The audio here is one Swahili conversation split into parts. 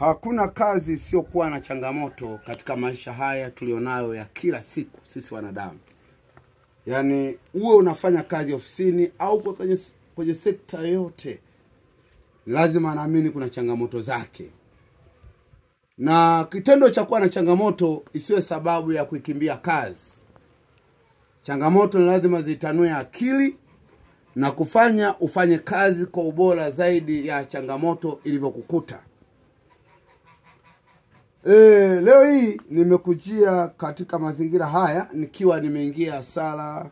Hakuna kazi isiyokuwa na changamoto katika maisha haya tulionayo ya kila siku sisi wanadamu. Yaani uwe unafanya kazi ofisini au kwenye sekta yote, lazima naamini kuna changamoto zake. Na kitendo cha kuwa na changamoto isiwe sababu ya kuikimbia kazi. Changamoto ni lazima zitanue akili na kufanya ufanye kazi kwa ubora zaidi ya changamoto ilivyokukuta. Leo hii nimekujia katika mazingira haya nikiwa nimeingia sala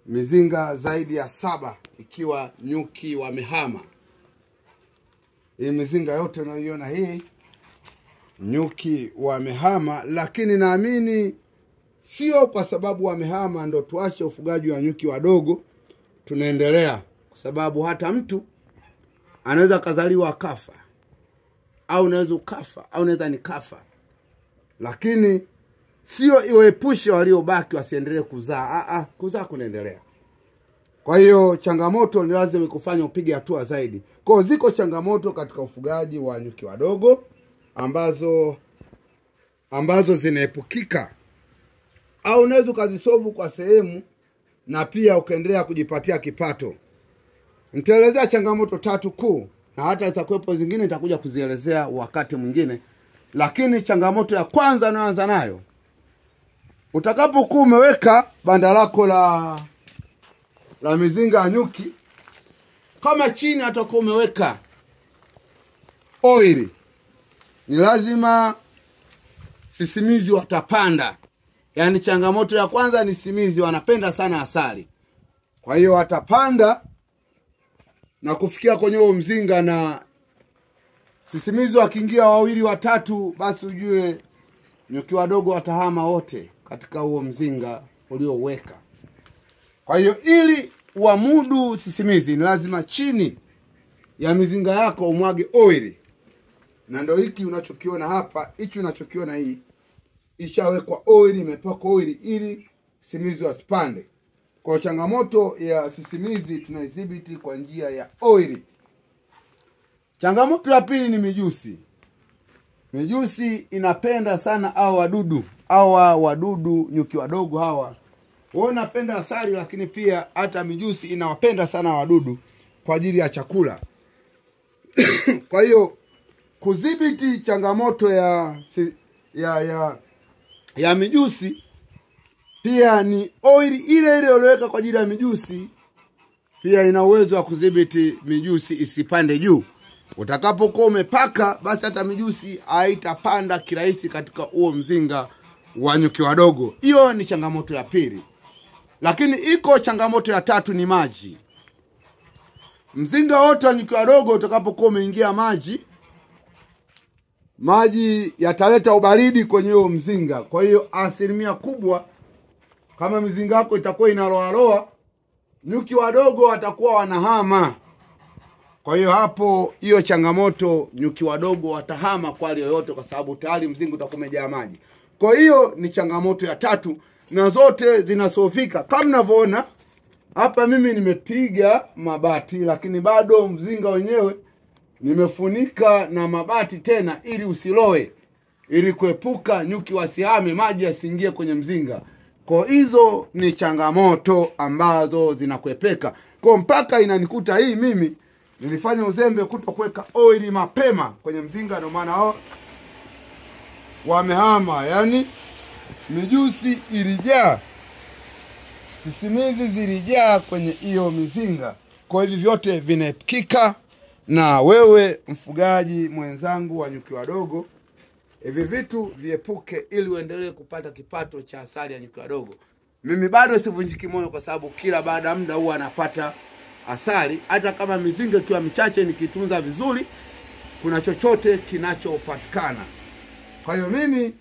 mizinga zaidi ya 7 ikiwa nyuki wamehama. Hii mizinga yote unayoiona hii nyuki wamehama, lakini naamini sio kwa sababu wamehama ndo tuache ufugaji wa nyuki wadogo. Tunaendelea kwa sababu hata mtu anaweza kazaliwa akafa, au unaweza ukafa, au unaweza nikafa. Lakini sio iwaepushe waliobaki wasiendelee kuzaa. Kuzaa kunaendelea. Kwa hiyo changamoto ni lazima ikufanye upige hatua zaidi. Kwa hiyo ziko changamoto katika ufugaji wa nyuki wadogo ambazo zinaepukika, au unaweza ukazisolve kwa sehemu na pia ukaendelea kujipatia kipato. Nitaelezea changamoto 3 kuu, na hata itakuwepo zingine nitakuja kuzielezea wakati mwingine. Lakini changamoto ya kwanza naanza nayo, utakapokuwa umeweka banda lako la mizinga ya nyuki, kama chini atakuwa umeweka oili, ni lazima sisimizi watapanda. Yaani changamoto ya kwanza ni sisimizi wanapenda sana asali. Kwa hiyo watapanda na kufikia kwenye huo mzinga, na sisimizi wakiingia 2 watatu, basi ujue nyuki wadogo watahama wote katika huo mzinga ulioweka. Kwa hiyo ili uamudu sisimizi ni lazima chini ya mizinga yako umwage oili. Na ndio hiki unachokiona hapa, hichi unachokiona hii ishawekwa oili, imepakwa oili ili sisimizi wasipande. Kwa changamoto ya sisimizi tunaidhibiti kwa njia ya oili. Changamoto ya pili ni mijusi. Mijusi inapenda sana wadudu nyuki wadogo hawa. Wao wanapenda asali, lakini pia hata mijusi inawapenda sana wadudu kwa ajili ya chakula. Kwa hiyo kudhibiti changamoto ya mijusi pia ni oili ile iliyoweka kwa ajili ya mijusi, pia ina uwezo wa kudhibiti mijusi isipande juu. Utakapokuwa umepaka, basi hata mijusi haitapanda kirahisi katika huo mzinga wa nyuki wadogo. Hiyo ni changamoto ya pili. Lakini iko changamoto ya 3 ni maji. Mzinga wote wa nyuki wadogo utakapokuwa umeingia maji yataleta ubaridi kwenye huo mzinga. Kwa hiyo asilimia kubwa, kama mzinga wako itakuwa inaloa, nyuki wadogo watakuwa wanahama. Kwa hiyo hapo, hiyo changamoto, nyuki wadogo watahama kwa hali yoyote, kwa sababu tayari mzinga utakuwa umejaa maji. Kwa hiyo ni changamoto ya 3, na zote zinasofika. Kama mnavyoona hapa, mimi nimepiga mabati, lakini bado mzinga wenyewe nimefunika na mabati tena ili usiloe, ili kuepuka nyuki wasihame, maji yasiingie kwenye mzinga. Kwa hizo ni changamoto ambazo zinakuepeka. Kwa mpaka inanikuta hii, mimi nilifanya uzembe kutokuweka oili mapema kwenye mzinga, ndio maana hao wamehama. Yaani mijusi ilijaa, sisimizi zilijaa kwenye hiyo mizinga. Kwa hivi vyote vinaepukika. Na wewe mfugaji mwenzangu wa nyuki wadogo, hivi vitu viepuke ili uendelee kupata kipato cha asali ya nyuki wadogo. Mimi bado sivunjiki moyo, kwa sababu kila baada ya muda huwa anapata asali. Hata kama mizinga ikiwa michache, nikitunza vizuri, kuna chochote kinachopatikana. Kwa hiyo mimi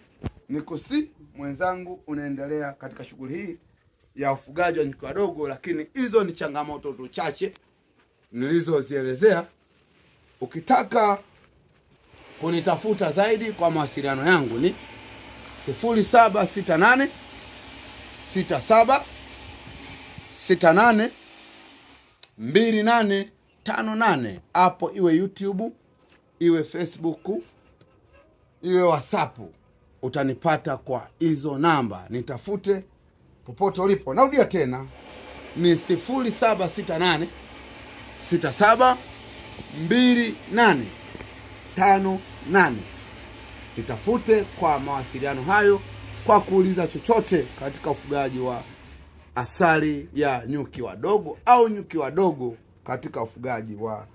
nikusi mwenzangu unaendelea katika shughuli hii ya ufugaji wa nyuki wadogo. Lakini hizo ni changamoto tu chache nilizozielezea. Ukitaka kunitafuta zaidi kwa mawasiliano yangu ni 0768 67 68 2858. Hapo iwe YouTube, iwe Facebook, iwe WhatsApp, utanipata kwa hizo namba. Nitafute popote ulipo. Narudia tena, ni 0768 67 2858. Nitafute kwa mawasiliano hayo, kwa kuuliza chochote katika ufugaji wa asali ya nyuki wadogo au nyuki wadogo katika ufugaji wa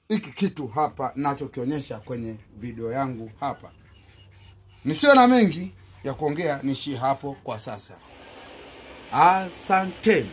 hiki kitu hapa nachokionyesha kwenye video yangu hapa. Nisiwe na mengi ya kuongea, nishi hapo kwa sasa. Asanteni.